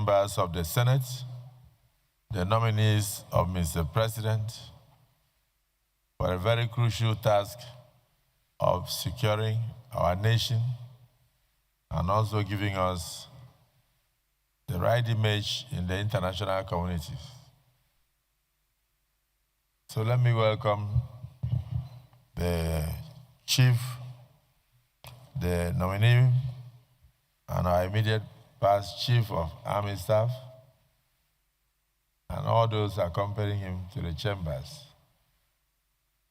members of the Senate, the nominees of Mr. President, for a very crucial task of securing our nation and also giving us the right image in the international community. So let me welcome the chief, the nominee, and our immediate past chief of army staff, and all those accompanying him to the chambers.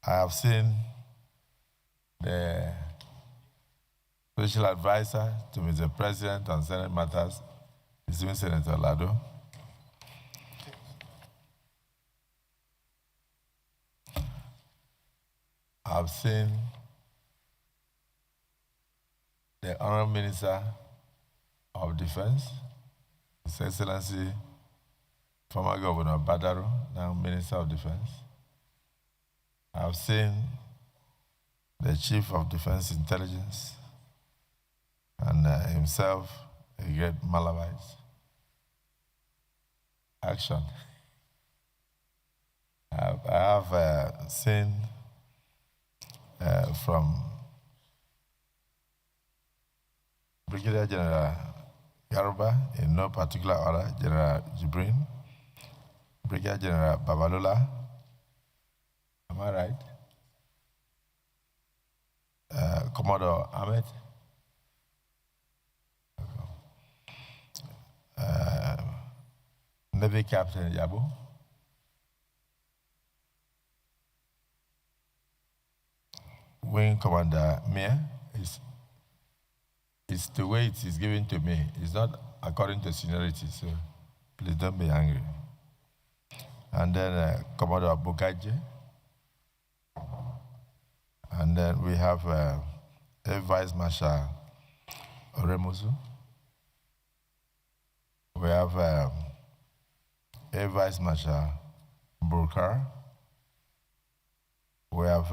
I have seen the special advisor to Mr. President on Senate matters, Mr. Senator Lado. I've seen the Honorable Minister of Defense, His Excellency, former Governor Badaro, now Minister of Defense. I've seen the Chief of Defense Intelligence and himself, a great Malawite. Action. I have seen from Brigadier General Yaruba, in no particular order, General Jibrin, Brigadier General Babalola, am I right? Commodore Ahmed, Navy Captain Yabo, Wing Commander Mia. It's the way it is given to me. It's not according to seniority, so please don't be angry. And then Commodore Bukaje. And then we have Air Vice Marshal Oremuzu. We have Air Vice Marshal Burkar. We have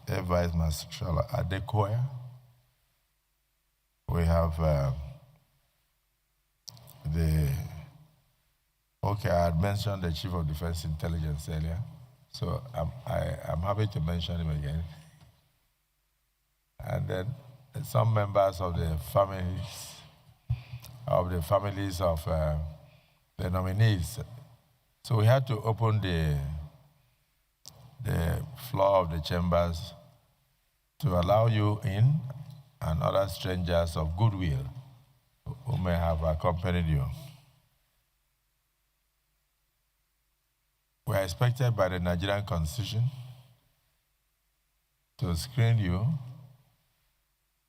Air Vice Marshal Adekoya. We have I had mentioned the Chief of Defense Intelligence earlier, so I'm happy to mention him again. And then some members of the families of the nominees. So we had to open the floor of the chambers to allow you in and other strangers of goodwill who may have accompanied you. We are expected by the Nigerian Constitution to screen you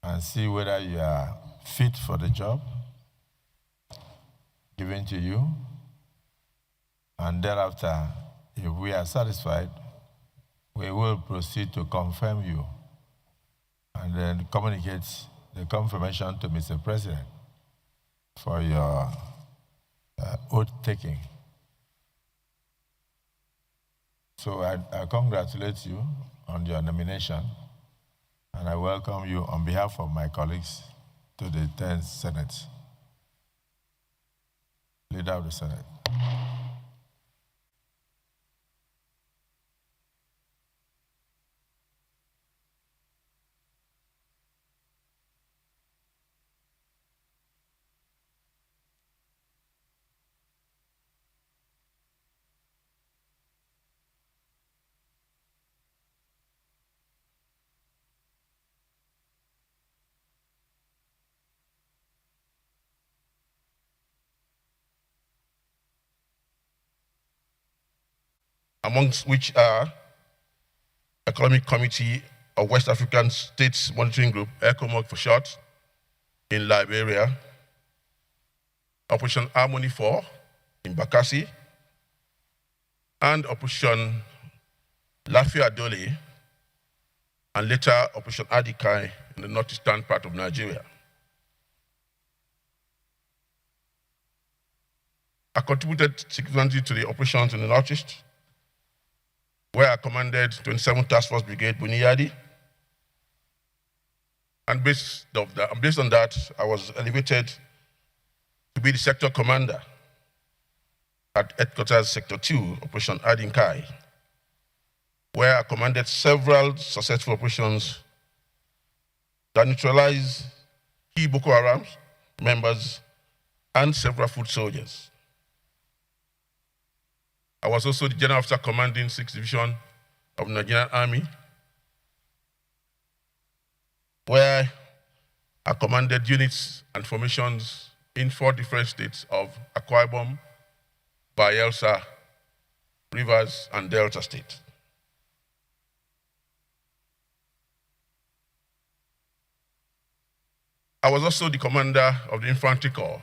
and see whether you are fit for the job given to you, and thereafter, if we are satisfied, we will proceed to confirm you and then communicate the confirmation to Mr. President for your oath taking. So I congratulate you on your nomination, and I welcome you on behalf of my colleagues to the 10th Senate. Leader of the Senate. Amongst which are Economic Committee of West African States Monitoring Group, ECOMOG for short, in Liberia, Operation Harmony 4 in Bakassi, and Operation Lafia Dole, and later Operation Adikai in the northeastern part of Nigeria. I contributed significantly to the operations in the northeast, where I commanded 27th Task Force Brigade Buniyadi. And based on that, I was elevated to be the sector commander at Headquarters Sector 2, Operation Adinkai, where I commanded several successful operations that neutralized key Boko Haram members and several foot soldiers. I was also the General Officer commanding 6th Division of the Nigerian Army, where I commanded units and formations in 4 different states of Akwa Ibom, Bayelsa, Rivers, and Delta State. I was also the commander of the Infantry Corps,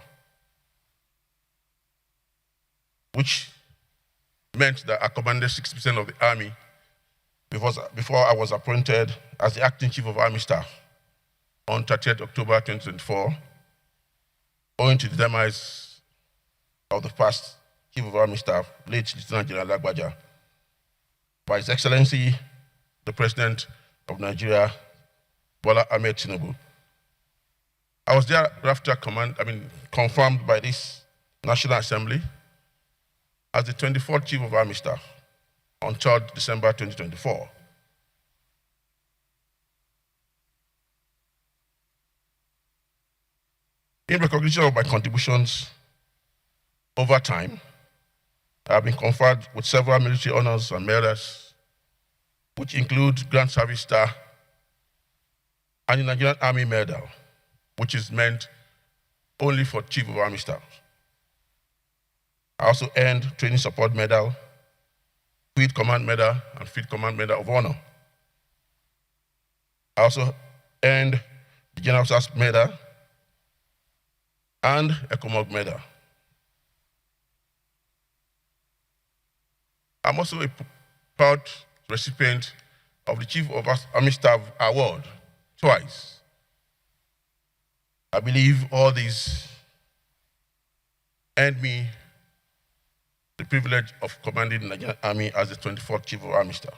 which meant that I commanded 60% of the army before I was appointed as the acting chief of army staff on 30th October 2024, owing to the demise of the past chief of army staff, late Lieutenant General Lagbaja, by His Excellency, the President of Nigeria, Bola Ahmed Tinubu. I was thereafter confirmed by this National Assembly as the 24th Chief of Army Staff on 3rd December 2024. In recognition of my contributions over time, I have been conferred with several military honors and medals, which include Grand Service Star and the Nigerian Army Medal, which is meant only for Chief of Army Staff. I also earned Training Support Medal, Field Command Medal, and Field Command Medal of Honor. I also earned the General Officer's Medal and ECOMOG Medal. I'm also a proud recipient of the Chief of Army Staff Award twice. I believe all these earned me the privilege of commanding the Nigerian Army as the 24th Chief of Army Staff.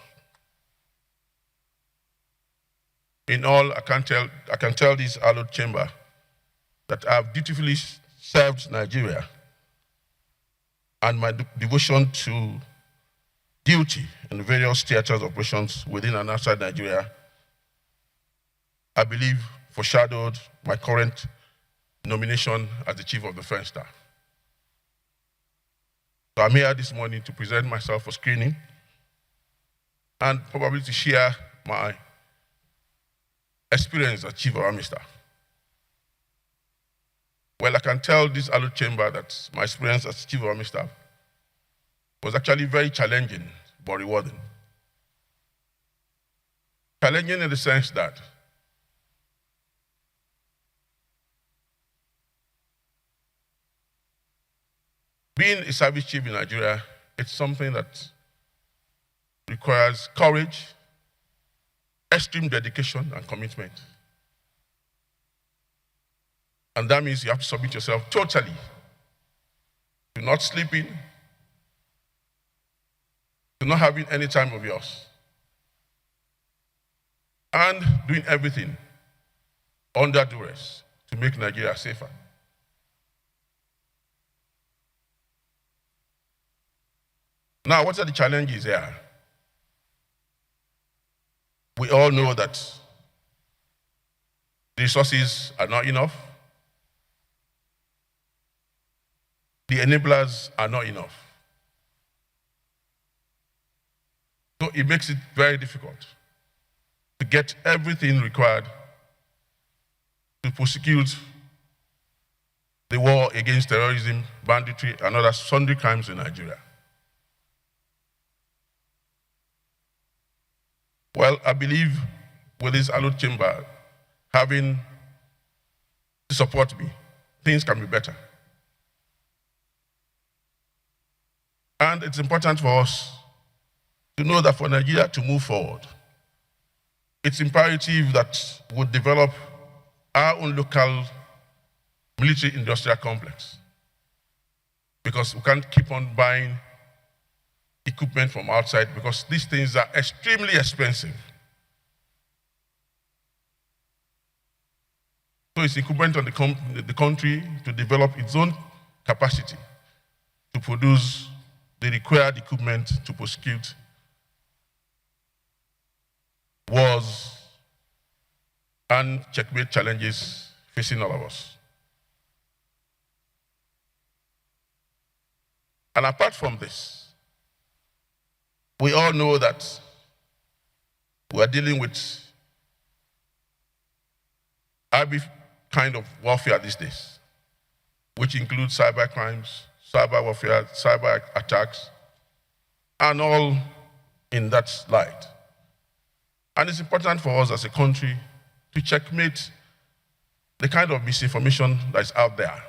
In all, I can tell this hallowed chamber that I have dutifully served Nigeria, and my devotion to duty in the various theaters of operations within and outside Nigeria, I believe, foreshadowed my current nomination as the Chief of the Defense Staff. So I'm here this morning to present myself for screening and probably to share my experience as Chief of Army Staff. Well, I can tell this hallowed chamber that my experience as Chief of Army Staff was actually very challenging but rewarding. Challenging in the sense that being a service chief in Nigeria, it's something that requires courage, extreme dedication, and commitment. And that means you have to submit yourself totally to not sleeping, to not having any time of yours, and doing everything under duress to make Nigeria safer. Now, what are the challenges here? We all know that the resources are not enough. The enablers are not enough. So it makes it very difficult to get everything required to prosecute the war against terrorism, banditry, and other sundry crimes in Nigeria. Well, I believe with this hallowed chamber having to support me, things can be better. And it's important for us to know that for Nigeria to move forward, it's imperative that we develop our own local military-industrial complex, because we can't keep on buying equipment from outside, because these things are extremely expensive. So it's incumbent on the country to develop its own capacity to produce the required equipment to prosecute wars and checkmate challenges facing all of us. And apart from this, we all know that we are dealing with every kind of warfare these days, which includes cyber crimes, cyber warfare, cyber attacks, and all in that light. And it's important for us as a country to checkmate the kind of misinformation that's out there.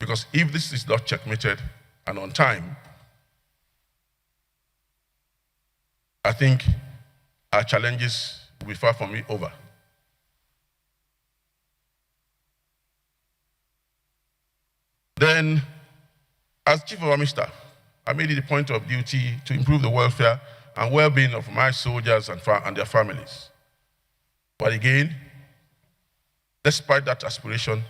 Because if this is not checkmated and on time, I think our challenges will be far from over. Then, as Chief of Army Staff, I made it a point of duty to improve the welfare and well-being of my soldiers and their families. But again, despite that aspiration,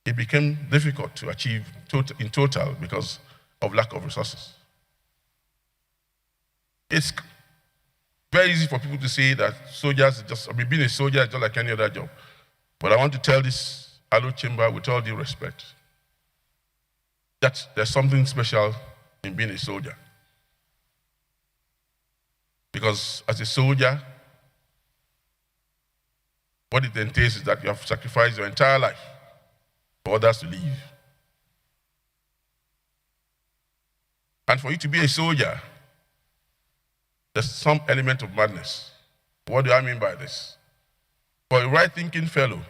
it became difficult to achieve in total because of lack of resources. It's very easy for people to say that soldiers being a soldier is just like any other job. But I want to tell this hallowed chamber with all due respect that there's something special in being a soldier. Because as a soldier, what it entails is that you have sacrificed your entire life for others to live. And for you to be a soldier, there's some element of madness. What do I mean by this? For a right-thinking fellow,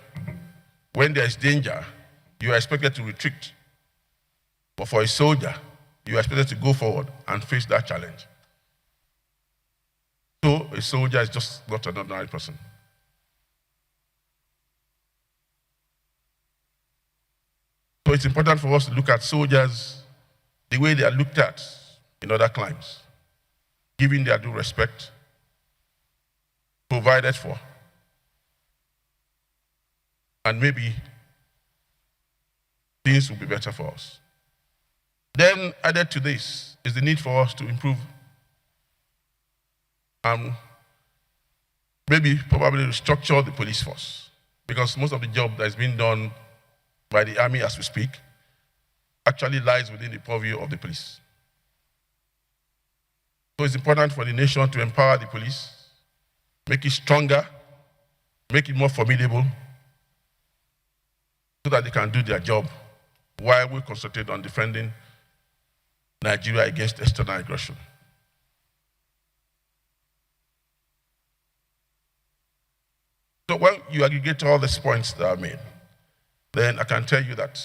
when there's danger, you are expected to retreat. But for a soldier, you are expected to go forward and face that challenge. So a soldier is just not an ordinary person. So it's important for us to look at soldiers the way they are looked at in other climes, giving their due respect, provided for, and maybe things will be better for us. Then added to this is the need for us to improve probably restructure the police force, because most of the job that is being done by the army as we speak actually lies within the purview of the police. So it's important for the nation to empower the police, make it stronger, make it more formidable, so that they can do their job while we concentrate on defending Nigeria against external aggression. So when you aggregate all these points that I made, then I can tell you that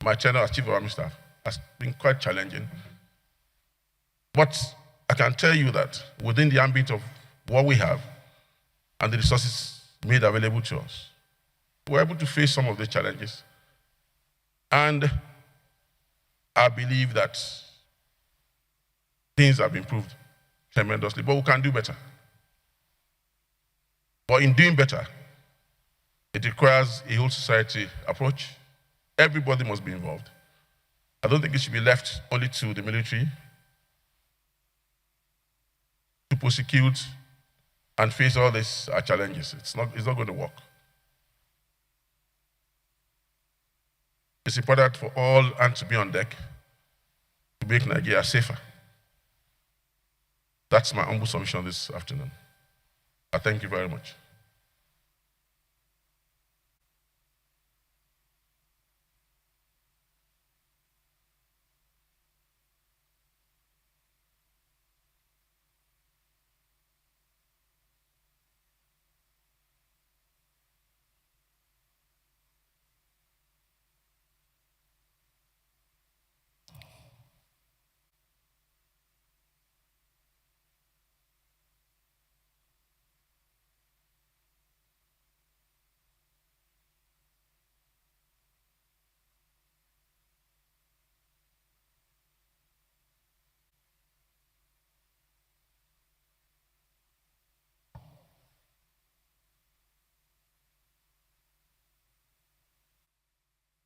my tenure as Chief of Army Staff has been quite challenging. But I can tell you that within the ambit of what we have and the resources made available to us, we're able to face some of the challenges. And I believe that things have improved tremendously, but we can do better. But in doing better, it requires a whole society approach. Everybody must be involved. I don't think it should be left only to the military to prosecute and face all these challenges. It's not going to work. It's important for all hands to be on deck to make Nigeria safer. That's my humble submission this afternoon. I thank you very much.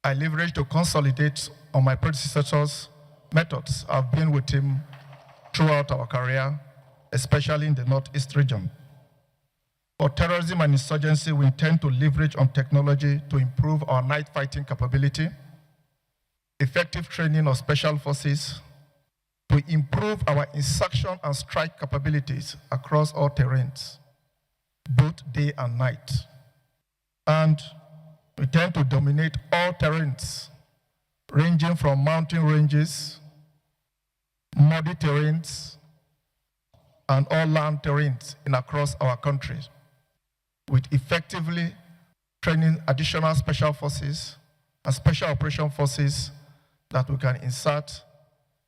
I leverage to consolidate on my predecessor's methods. I've been with him throughout our career, especially in the Northeast region. For terrorism and insurgency, we intend to leverage on technology to improve our night fighting capability, effective training of special forces, to improve our insurction and strike capabilities across all terrains, both day and night. And we tend to dominate all terrains, ranging from mountain ranges, muddy terrains, and all land terrains in across our country, with effectively training additional special forces and special operation forces that we can insert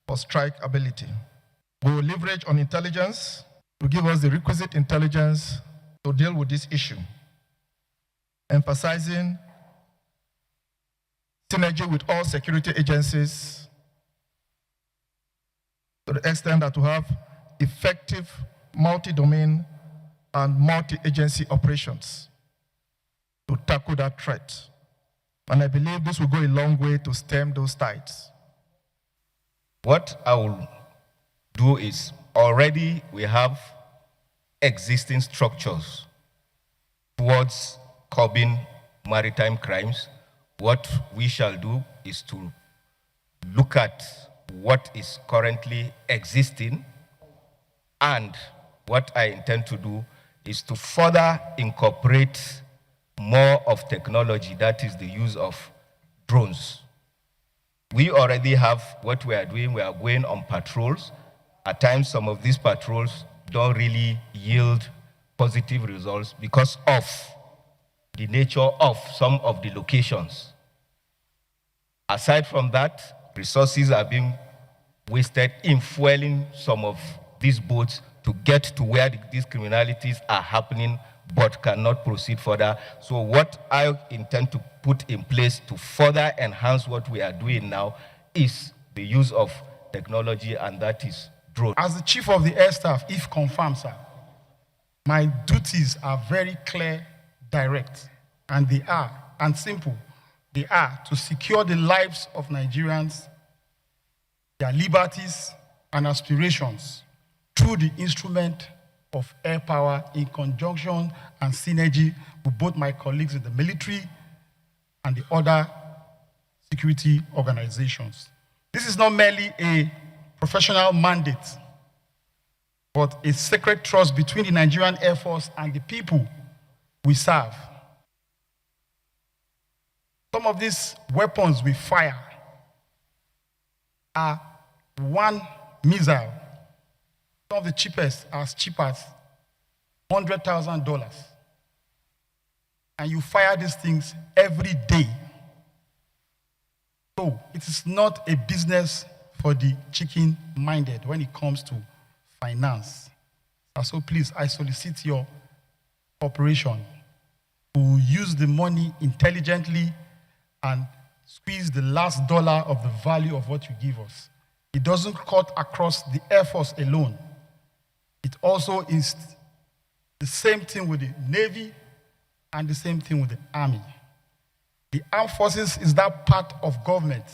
for strike ability. We will leverage on intelligence to give us the requisite intelligence to deal with this issue, emphasizing synergy with all security agencies to the extent that we have effective multi-domain and multi-agency operations to tackle that threat. And I believe this will go a long way to stem those tides. What I will do is, already we have existing structures towards curbing maritime crimes. What we shall do is to look at what is currently existing, and what I intend to do is to further incorporate more of technology, that is the use of drones. We already have what we are doing. We are going on patrols. At times, some of these patrols don't really yield positive results because of the nature of some of the locations. Aside from that, resources are being wasted in fueling some of these boats to get to where these criminalities are happening but cannot proceed further. So what I intend to put in place to further enhance what we are doing now is the use of technology, and that is drones. As the Chief of the Air Staff, if confirmed, sir, my duties are very clear, direct, and they are, and simple. They are to secure the lives of Nigerians, their liberties and aspirations through the instrument of air power in conjunction and synergy with both my colleagues in the military and the other security organizations. This is not merely a professional mandate, but a sacred trust between the Nigerian Air Force and the people we serve. Some of these weapons we fire are one missile. Some of the cheapest are as cheap as $100,000. And you fire these things every day. So it is not a business for the chicken-minded when it comes to finance. So please, I solicit your cooperation to use the money intelligently and squeeze the last dollar of the value of what you give us. It doesn't cut across the Air Force alone. It also is the same thing with the Navy and the same thing with the Army. The armed forces is that part of government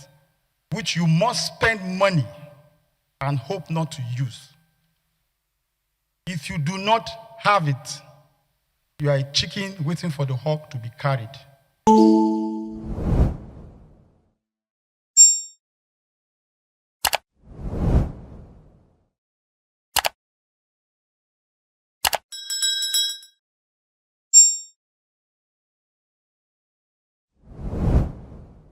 which you must spend money and hope not to use. If you do not have it, you are a chicken waiting for the hawk to be carried.